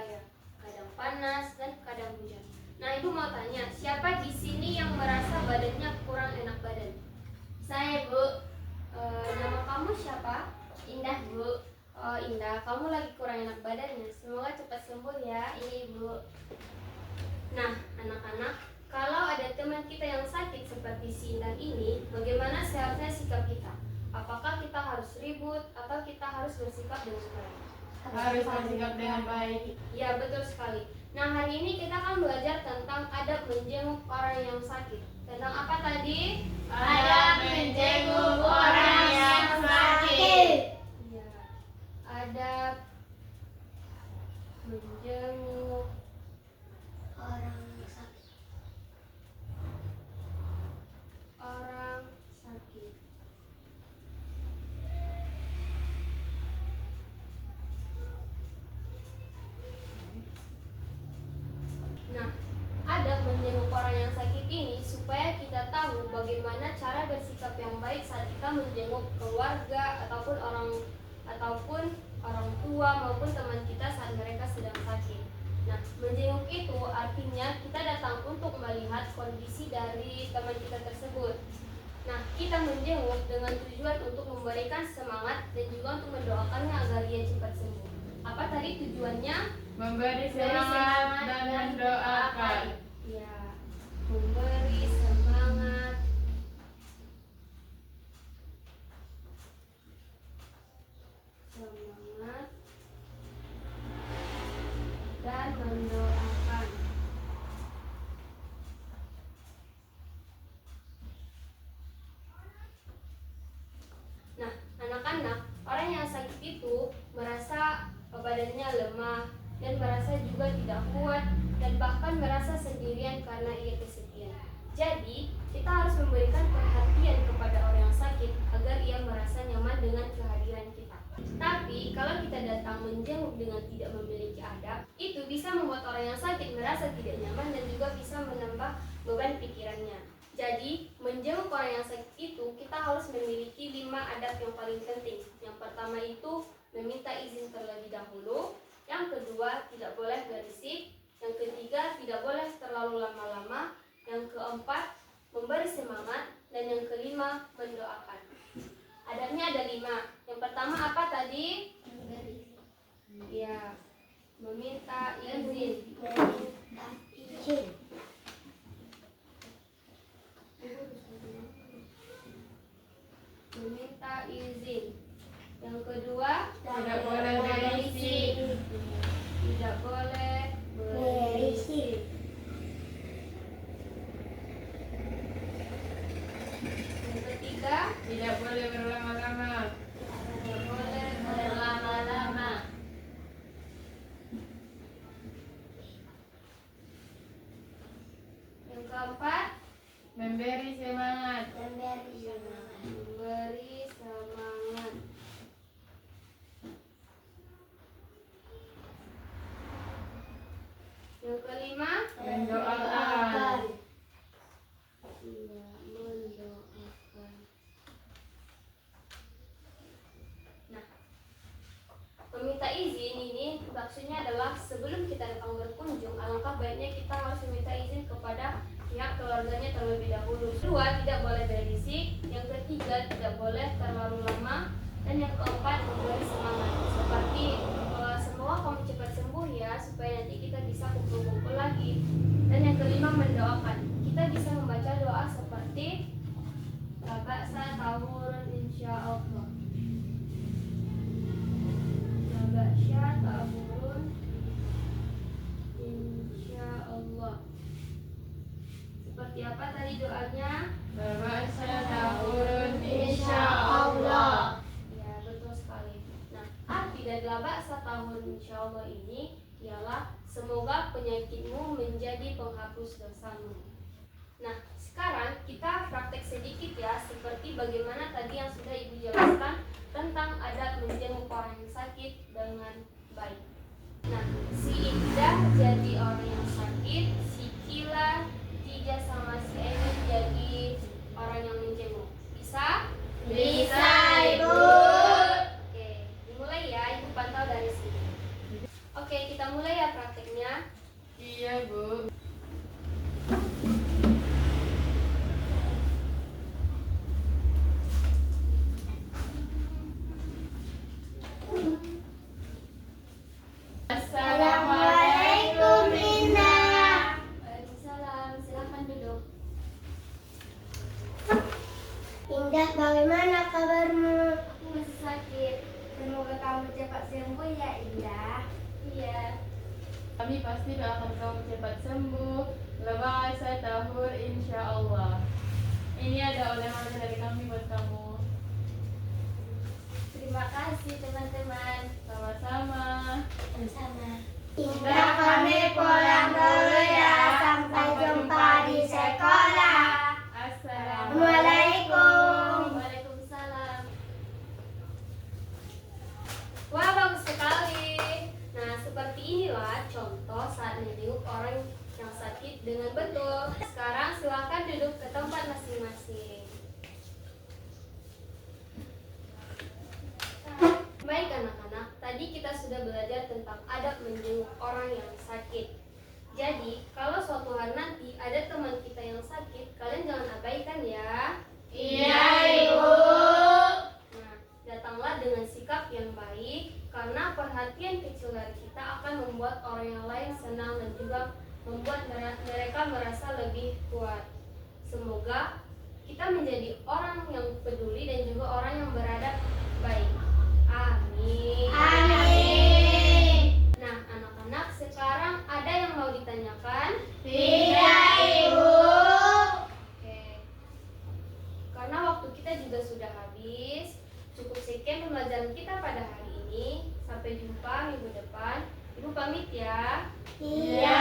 ya. Kadang panas dan kadang hujan. Nah, Ibu mau tanya, siapa di sini yang merasa badannya kurang enak badan? Saya, Bu. Nama kamu siapa? Indah, Bu. Oh, Indah, kamu lagi kurang enak badannya. Semoga cepat sembuh ya. Ini, Bu. Nah, anak-anak, kalau ada teman kita yang sakit seperti si Indah ini, bagaimana seharusnya sikap kita? Apakah kita harus ribut atau kita harus bersikap dengan baik? Harus bersikap dengan baik. Ya, betul sekali. Nah, hari ini kita akan belajar tentang adab menjenguk orang yang sakit. Tentang apa tadi? Adab menjenguk orang yang sakit. Ya, adab menjenguk Orang sakit. orang sakit. Nah, adab menjenguk orang yang sakit ini supaya kita tahu bagaimana cara bersikap yang baik saat kita menjenguk keluarga ataupun orang tua maupun teman kita saat mereka sedang sakit. Nah, menjenguk itu artinya kita datang untuk melihat kondisi dari teman kita tersebut. Nah, kita menjenguk dengan tujuan untuk memberikan semangat dan juga untuk mendoakannya agar ia cepat sembuh. Apa tadi tujuannya? Memberi semangat dan mendoakan. Ya, memberi semangat dan mendoakan. Nah, anak-anak, orang yang sakit itu merasa badannya lemah dan merasa juga tidak kuat dan bahkan merasa sendirian karena ia kesepian. Jadi, kita harus memberikan perhatian kepada orang yang sakit agar ia merasa nyaman dengan kehadiran kita. Tapi, kalau kita datang menjenguk dengan tidak memiliki adab, itu bisa membuat orang yang sakit merasa tidak nyaman dan juga bisa menambah beban pikirannya. Jadi, menjenguk orang yang sakit itu kita harus memiliki 5 adab yang paling penting. Yang pertama itu meminta izin terlebih dahulu. Yang kedua, tidak boleh berisik. Yang ketiga, tidak boleh terlalu lama-lama. Yang keempat, memberi semangat. Dan yang kelima, mendoakan. Adabnya ada 5. Yang pertama apa tadi? Ya, meminta izin. Meminta izin. Yang kedua, Tidak boleh berisik. tidak boleh berisik. Yang ketiga, Tidak boleh berlama-lama. tidak boleh Berlama-lama. Yang keempat, Memberi semangat. Memberi semangat. memberi semangat. Yang kelima, Mendoakan. iya, mendoakan. Nah, meminta izin ini maksudnya adalah sebelum kita datang berkunjung, alangkah baiknya kita harus meminta izin kepada pihak keluarganya terlebih dahulu. Kedua, tidak boleh berisik. Yang ketiga, tidak boleh terlalu lama. Dan yang keempat, memberi semangat. Seperti semoga kamu cepat sembuh ya, supaya nanti kita bisa kumpul-kumpul lagi. Dan yang kelima, mendoakan. Kita bisa membaca doa seperti la ba'sa tahurun insyaallah. La ba'sa tahurun insyaallah. Seperti apa tadi doanya? Berbahasa tahurun insya Allah. Ya, betul sekali. Nah, arti dari la ba'sa tahurun insyaallah ini ialah semoga penyakitmu menjadi penghapus dosamu. Nah, sekarang kita praktek sedikit ya, seperti bagaimana tadi yang sudah Ibu jelaskan tentang adab menjenguk orang yang sakit dengan baik. Nah, si Indah jadi orang yang sakit, si Kila, Tija sama si Emi jadi orang yang menjenguk. Bisa? Bisa, Ibu. Oke, dimulai ya, Ibu pantau dari sini. Oke, kita mulai Mulai ya prakteknya. Iya, Bu. Assalamualaikum Indah. Waalaikumsalam. Silahkan duduk. Indah, bagaimana kabarmu? Aku masih sakit. Semoga kamu cepat sembuh ya Indah. Iya. Kami pasti doakan kamu cepat sembuh. Lebah tahur insya Allah. Ini ada oleh-oleh dari kami buat kamu. Terima kasih teman-teman. Sama-sama. Sama. Indah, kami pulang dulu ya. Sampai jumpa di sekolah. Assalamualaikum. Waalaikumsalam. Wah, bagus sekali. Nah, seperti inilah contoh saat menjenguk orang yang sakit dengan betul. Sekarang silakan duduk ke tempat masing-masing. Baik anak-anak, tadi kita sudah belajar tentang adab menjenguk orang yang sakit. Jadi, kalau suatu hari nanti ada teman kita yang sakit, kalian jangan abaikan ya. Iya, Ibu. Nah, datanglah dengan sikap yang baik, karena perhatian kecil dari kita akan membuat orang yang lain senang dan juga membuat mereka merasa lebih kuat. Semoga kita menjadi orang yang peduli dan juga orang yang beradab baik. Amin. Amin. Nah, anak-anak, sekarang ada yang mau ditanyakan? Tidak, Ibu. Oke. Karena waktu kita juga sudah habis, cukup sekian pembelajaran kita pada hari ini. Sampai jumpa minggu depan. Ibu pamit ya. Iya,